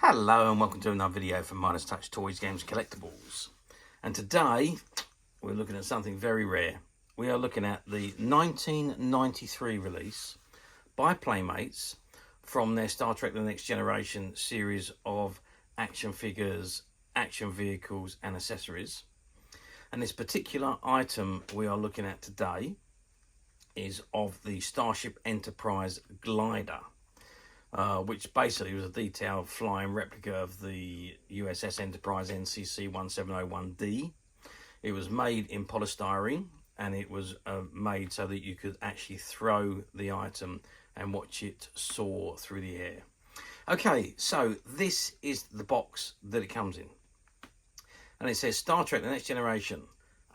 Hello and welcome to another video from Midas Touch Toys, Games, Collectibles. And today we're looking at something very rare. We are looking at the 1993 release by Playmates from their Star Trek The Next Generation series of action figures, action vehicles and accessories. And this particular item we are looking at today is of the Starship Enterprise glider. Which basically was a detailed flying replica of the USS Enterprise NCC 1701D. It was made in polystyrene, and it was made so that you could actually throw the item and watch it soar through the air. Okay, so this is the box that it comes in. And it says Star Trek The Next Generation,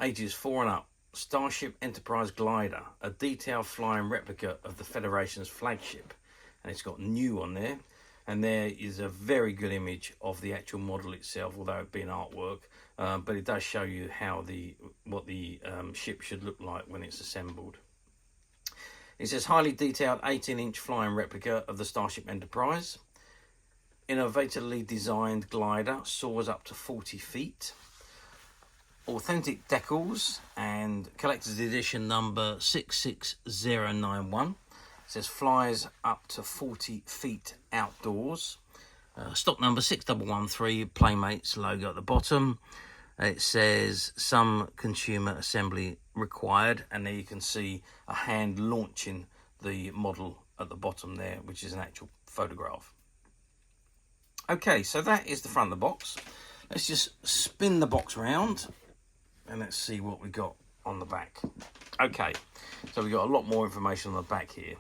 ages 4 and up, Starship Enterprise glider, a detailed flying replica of the Federation's flagship. And it's got new on there, and there is a very good image of the actual model itself, although it be an artwork, but it does show you how what the ship should look like when it's assembled. It says highly detailed 18-inch flying replica of the Starship Enterprise. Innovatively designed glider, soars up to 40 feet. Authentic decals and collector's edition number 66091. Says flies up to 40 feet outdoors. Stock number 6113, Playmates logo at the bottom. It says some consumer assembly required, and there you can see a hand launching the model at the bottom there, which is an actual photograph. Okay, so that is the front of the box. Let's just spin the box round and let's see what we got on the back. Okay, so we got a lot more information on the back here.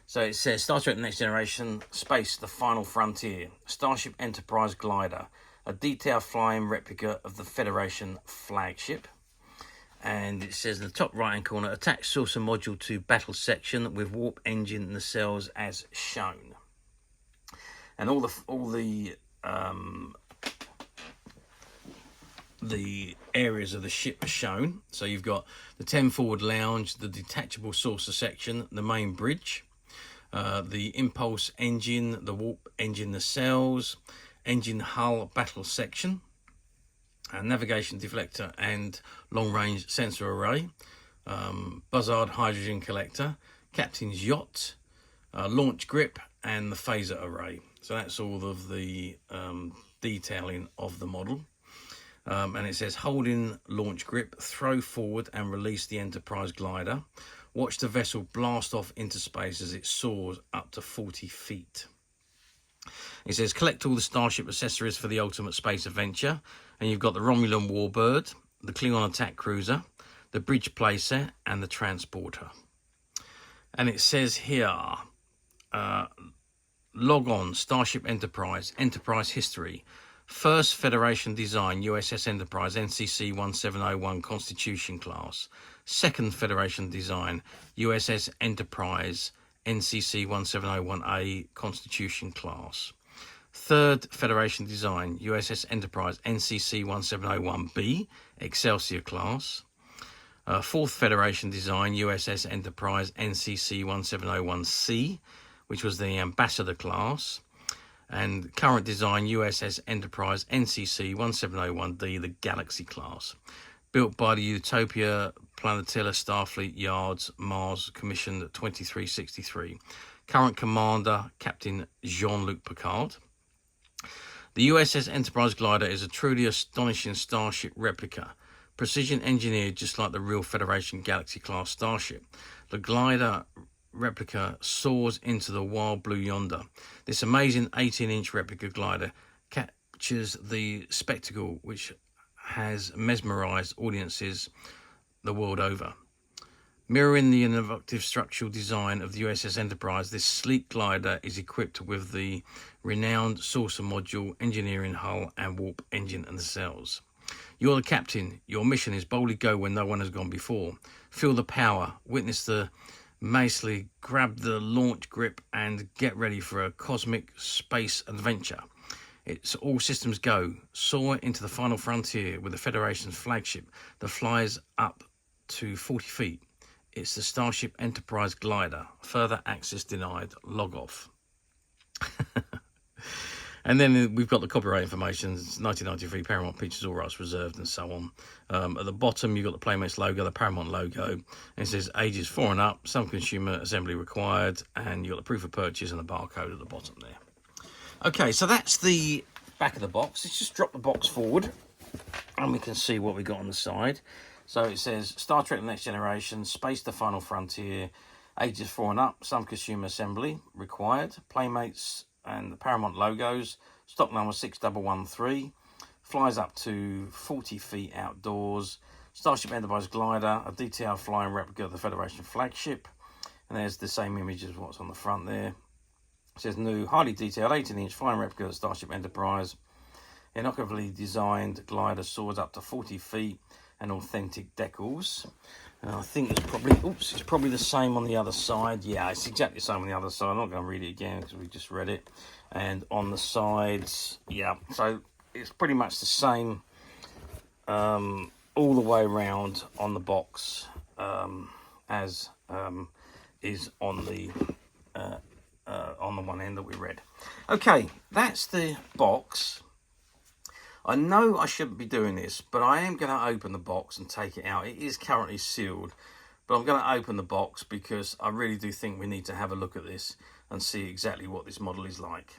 So it says Star Trek The Next Generation, Space, The Final Frontier, Starship Enterprise glider, a detailed flying replica of the Federation flagship. And it says in the top right hand corner, attached saucer module to battle section with warp engine nacelles as shown. And all the areas of the ship are shown. So you've got the 10 forward lounge, the detachable saucer section, the main bridge, the impulse engine, the warp engine nacelles, engine hull battle section, navigation deflector and long range sensor array, buzzard hydrogen collector, captain's yacht, launch grip and the phaser array. So that's all of the detailing of the model. And it says holding launch grip, throw forward and release the Enterprise glider. Watch the vessel blast off into space as it soars up to 40 feet. It says collect all the Starship accessories for the ultimate space adventure. And you've got the Romulan Warbird, the Klingon attack cruiser, the bridge playset and the transporter. And it says here, log on Starship Enterprise, Enterprise history. First Federation design USS Enterprise NCC 1701 Constitution class. Second Federation design USS Enterprise NCC 1701A Constitution class. Third Federation design USS Enterprise NCC 1701B Excelsior class. Fourth Federation design USS Enterprise NCC 1701C, which was the Ambassador class. And current design USS Enterprise NCC 1701D, the Galaxy class. Built by the Utopia Planetilla Starfleet Yards, Mars, commissioned 2363. Current commander, Captain Jean-Luc Picard. The USS Enterprise glider is a truly astonishing Starship replica. Precision engineered just like the real Federation Galaxy class Starship. The glider replica soars into the wild blue yonder. This amazing 18-inch replica glider captures the spectacle which has mesmerized audiences the world over. Mirroring the innovative structural design of the USS Enterprise, this sleek glider is equipped with the renowned saucer module, engineering hull and warp engine and nacelles. You're the captain. Your mission is boldly go where no one has gone before. Feel the power, witness the Macely, grab the launch grip and get ready for a cosmic space adventure. It's all systems go. Soar into the final frontier with the Federation's flagship that flies up to 40 feet. It's the Starship Enterprise glider. Further access denied. Log off. And then we've got the copyright information. It's 1993, Paramount Pictures, all rights reserved, and so on. At the bottom, you've got the Playmates logo, the Paramount logo, and it says ages 4 and up, some consumer assembly required, and you've got the proof of purchase and the barcode at the bottom there. Okay, so that's the back of the box. Let's just drop the box forward, and we can see what we got on the side. So it says Star Trek: The Next Generation, Space: The Final Frontier, ages 4 and up, some consumer assembly required, Playmates and the Paramount logos, stock number 6113, flies up to 40 feet outdoors, Starship Enterprise glider, a detailed flying replica of the Federation flagship, and there's the same image as what's on the front there. It says new, highly detailed 18-inch flying replica of Starship Enterprise, innovatively designed glider, soars up to 40 feet, and authentic decals. And I think it's probably the same on the other side. Yeah, it's exactly the same on the other side. I'm not going to read it again because we just read it. And on the sides, yeah, so it's pretty much the same all the way around on the box as is on the one end that we read. Okay, that's the box. I know I shouldn't be doing this, but I am going to open the box and take it out. It is currently sealed, but I'm going to open the box because I really do think we need to have a look at this and see exactly what this model is like.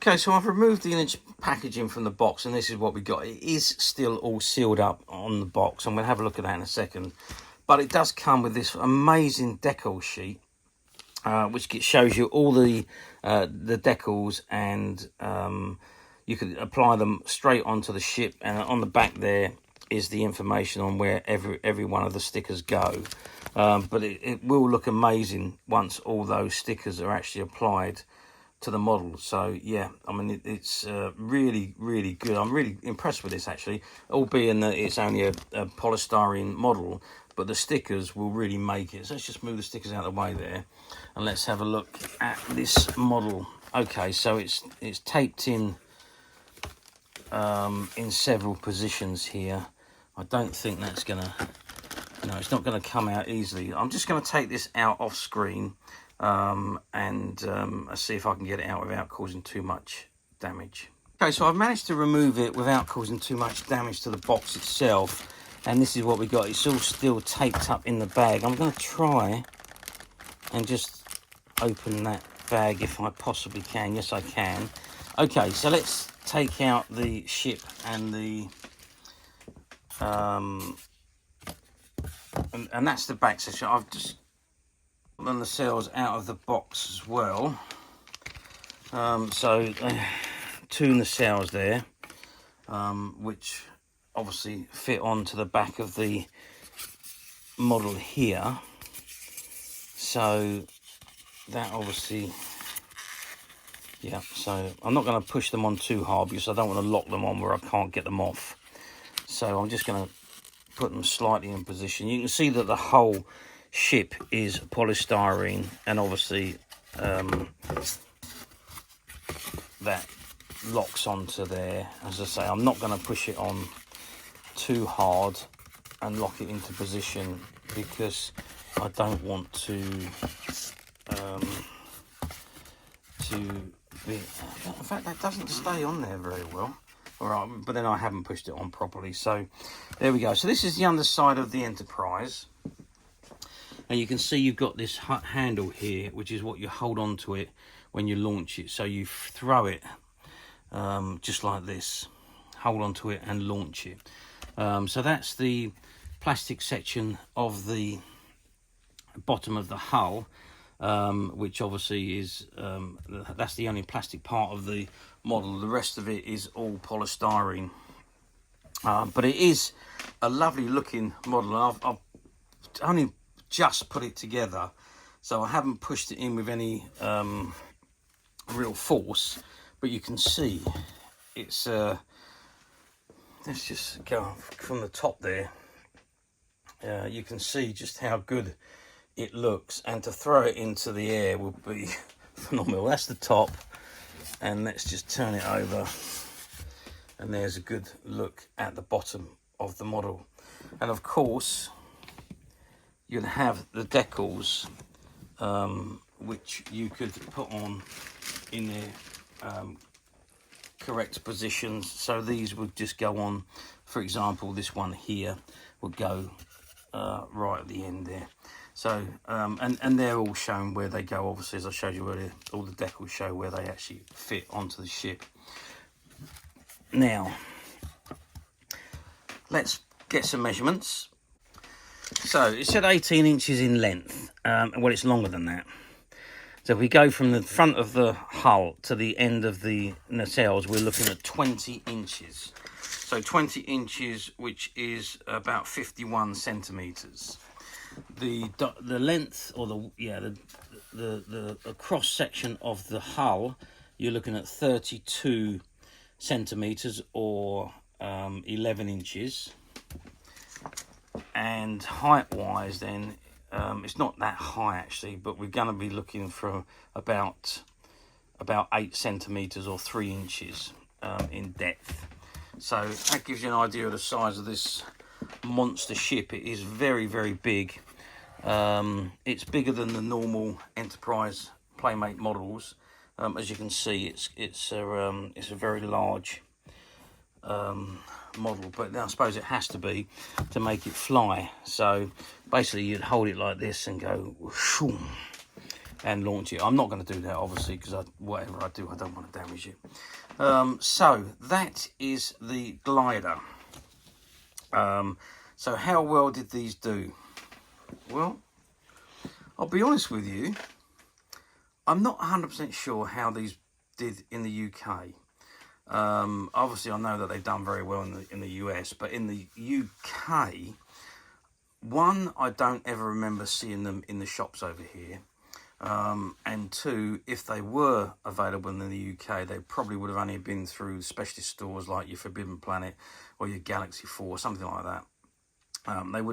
Okay, so I've removed the inch packaging from the box, and this is what we got. It is still all sealed up on the box. I'm going to have a look at that in a second. But it does come with this amazing decal sheet, which shows you all the decals, and you can apply them straight onto the ship, and on the back there is the information on where every one of the stickers go. But it will look amazing once all those stickers are actually applied to the model. So yeah, I mean it's really, really good. I'm really impressed with this actually, albeit that it's only a polystyrene model, but the stickers will really make it. So let's just move the stickers out of the way there, and let's have a look at this model. Okay, so it's taped in several positions here. I don't think that's gonna, no, it's not gonna come out easily. I'm just gonna take this out off screen and see if I can get it out without causing too much damage. Okay, so I've managed to remove it without causing too much damage to the box itself, and this is what we got. It's all still taped up in the bag. I'm gonna try and just open that bag if I possibly can. Yes, I can. Okay, so let's take out the ship and the and that's the back section. I've just gotten the cells out of the box as well. So two nacelles there, which obviously fit onto the back of the model here. So that obviously, yeah, so I'm not going to push them on too hard because I don't want to lock them on where I can't get them off. So I'm just going to put them slightly in position. You can see that the whole ship is polystyrene, and obviously that locks onto there. As I say, I'm not going to push it on too hard and lock it into position because I don't want to in fact, that doesn't stay on there very well. All right, but then I haven't pushed it on properly. So there we go. So this is the underside of the Enterprise, and you can see you've got this handle here, which is what you hold on to it when you launch it. So you throw it just like this, hold on to it and launch it. So that's the plastic section of the bottom of the hull, which obviously is that's the only plastic part of the model. The rest of it is all polystyrene, but it is a lovely looking model. I've only just put it together, so I haven't pushed it in with any real force, but you can see it's let's just go from the top there. You can see just how good it looks, and to throw it into the air would be phenomenal. That's the top, and let's just turn it over, and there's a good look at the bottom of the model. And of course you'll have the decals, which you could put on in there correct positions. So these would just go on, for example, this one here would go right at the end there. So and they're all shown where they go, obviously, as I showed you earlier. All the decals show where they actually fit onto the ship. Now let's get some measurements. So it said 18 inches in length. Well, it's longer than that. So if we go from the front of the hull to the end of the nacelles, we're looking at 20 inches. So 20 inches, which is about 51 centimeters. The length, or the cross section of the hull, you're looking at 32 centimeters or 11 inches. And height wise then, it's not that high actually, but we're going to be looking for about 8 centimeters or 3 inches in depth. So that gives you an idea of the size of this monster ship. It is very, very big. It's bigger than the normal Enterprise Playmate models. As you can see, it's a very large model, but I suppose it has to be to make it fly. So basically you'd hold it like this and go whoosh, and launch it. I'm not going to do that obviously, because whatever I do, I don't want to damage it. So that is the glider. So how well did these do? Well, I'll be honest with you, I'm not 100% sure how these did in the UK. Obviously I know that they've done very well in the US, but in the UK, one, I don't ever remember seeing them in the shops over here, and two, if they were available in the UK, they probably would have only been through specialist stores like your Forbidden Planet or your Galaxy 4, something like that. They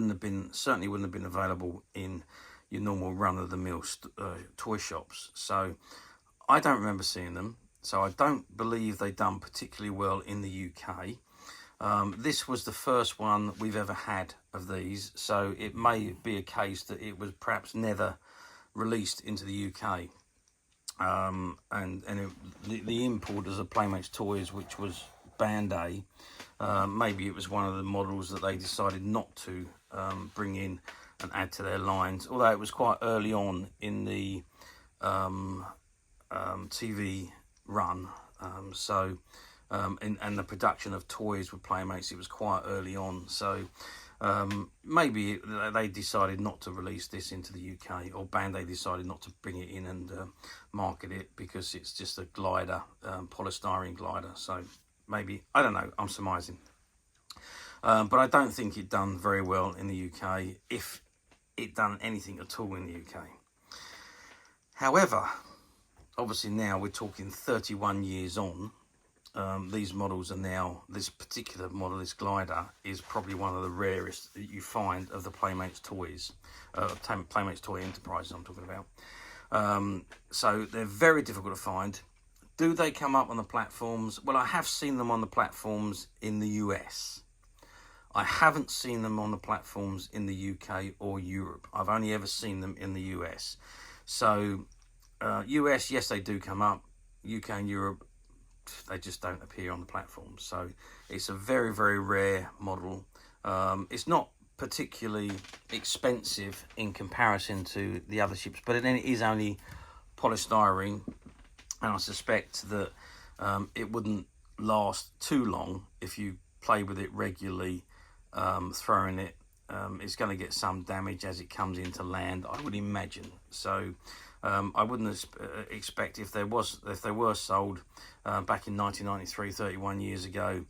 certainly wouldn't have been available in your normal run-of-the-mill toy shops. So I don't remember seeing them. So I don't believe they've done particularly well in the UK. This was the first one we've ever had of these, so it may be a case that it was perhaps never released into the UK. The importers of Playmates toys, which was Band-Aid, maybe it was one of the models that they decided not to bring in and add to their lines, although it was quite early on in the TV run, and the production of toys with Playmates, it was quite early on, so maybe they decided not to release this into the UK, or Band-Aid decided not to bring it in and market it, because it's just a glider, polystyrene glider. So maybe, I don't know, I'm surmising, but I don't think it done very well in the UK, if it done anything at all in the UK. However, obviously now we're talking 31 years on, these models are now, this particular model, this glider, is probably one of the rarest that you find of the Playmates toys, Playmates Toy Enterprises I'm talking about. So they're very difficult to find. Do they come up on the platforms? Well, I have seen them on the platforms in the US. I haven't seen them on the platforms in the UK or Europe. I've only ever seen them in the US. So US, yes, they do come up. UK and Europe, they just don't appear on the platforms. So it's a very, very rare model. It's not particularly expensive in comparison to the other ships, but then it is only polystyrene, and I suspect that it wouldn't last too long if you play with it regularly. Throwing it, it's going to get some damage as it comes into land, I would imagine. So I wouldn't expect, if they were sold back in 1993, 31 years ago,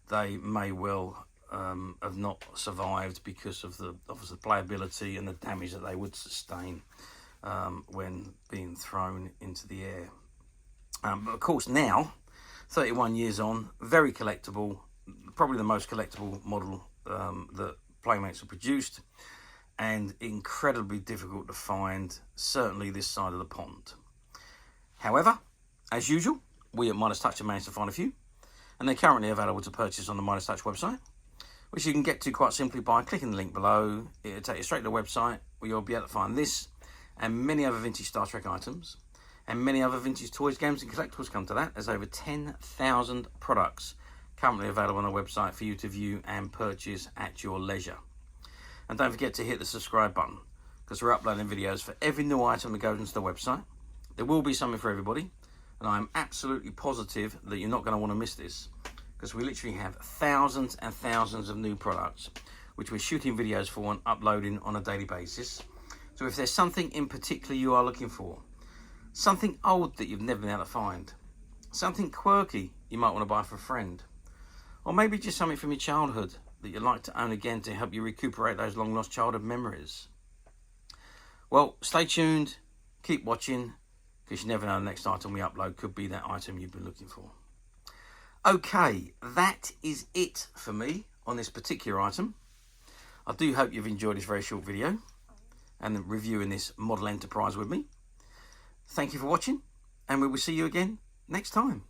they may well have not survived because of the playability and the damage that they would sustain when being thrown into the air. But of course now, 31 years on, very collectible, probably the most collectible model that Playmates have produced, and incredibly difficult to find, certainly this side of the pond. However, as usual, we at Midas Touch have managed to find a few, and they're currently available to purchase on the Midas Touch website, which you can get to quite simply by clicking the link below. It'll take you straight to the website, where you'll be able to find this and many other vintage Star Trek items, and many other vintage toys, games and collectibles come to that. There's over 10,000 products currently available on our website for you to view and purchase at your leisure. And don't forget to hit the subscribe button, because we're uploading videos for every new item that goes into the website. There will be something for everybody, and I'm absolutely positive that you're not going to want to miss this, because we literally have thousands and thousands of new products which we're shooting videos for and uploading on a daily basis. So if there's something in particular you are looking for, something old that you've never been able to find, something quirky you might want to buy for a friend, or maybe just something from your childhood that you'd like to own again to help you recuperate those long lost childhood memories, well, stay tuned, keep watching, because you never know, the next item we upload could be that item you've been looking for. Okay, that is it for me on this particular item. I do hope you've enjoyed this very short video and reviewing this model Enterprise with me. Thank you for watching, and we will see you again next time.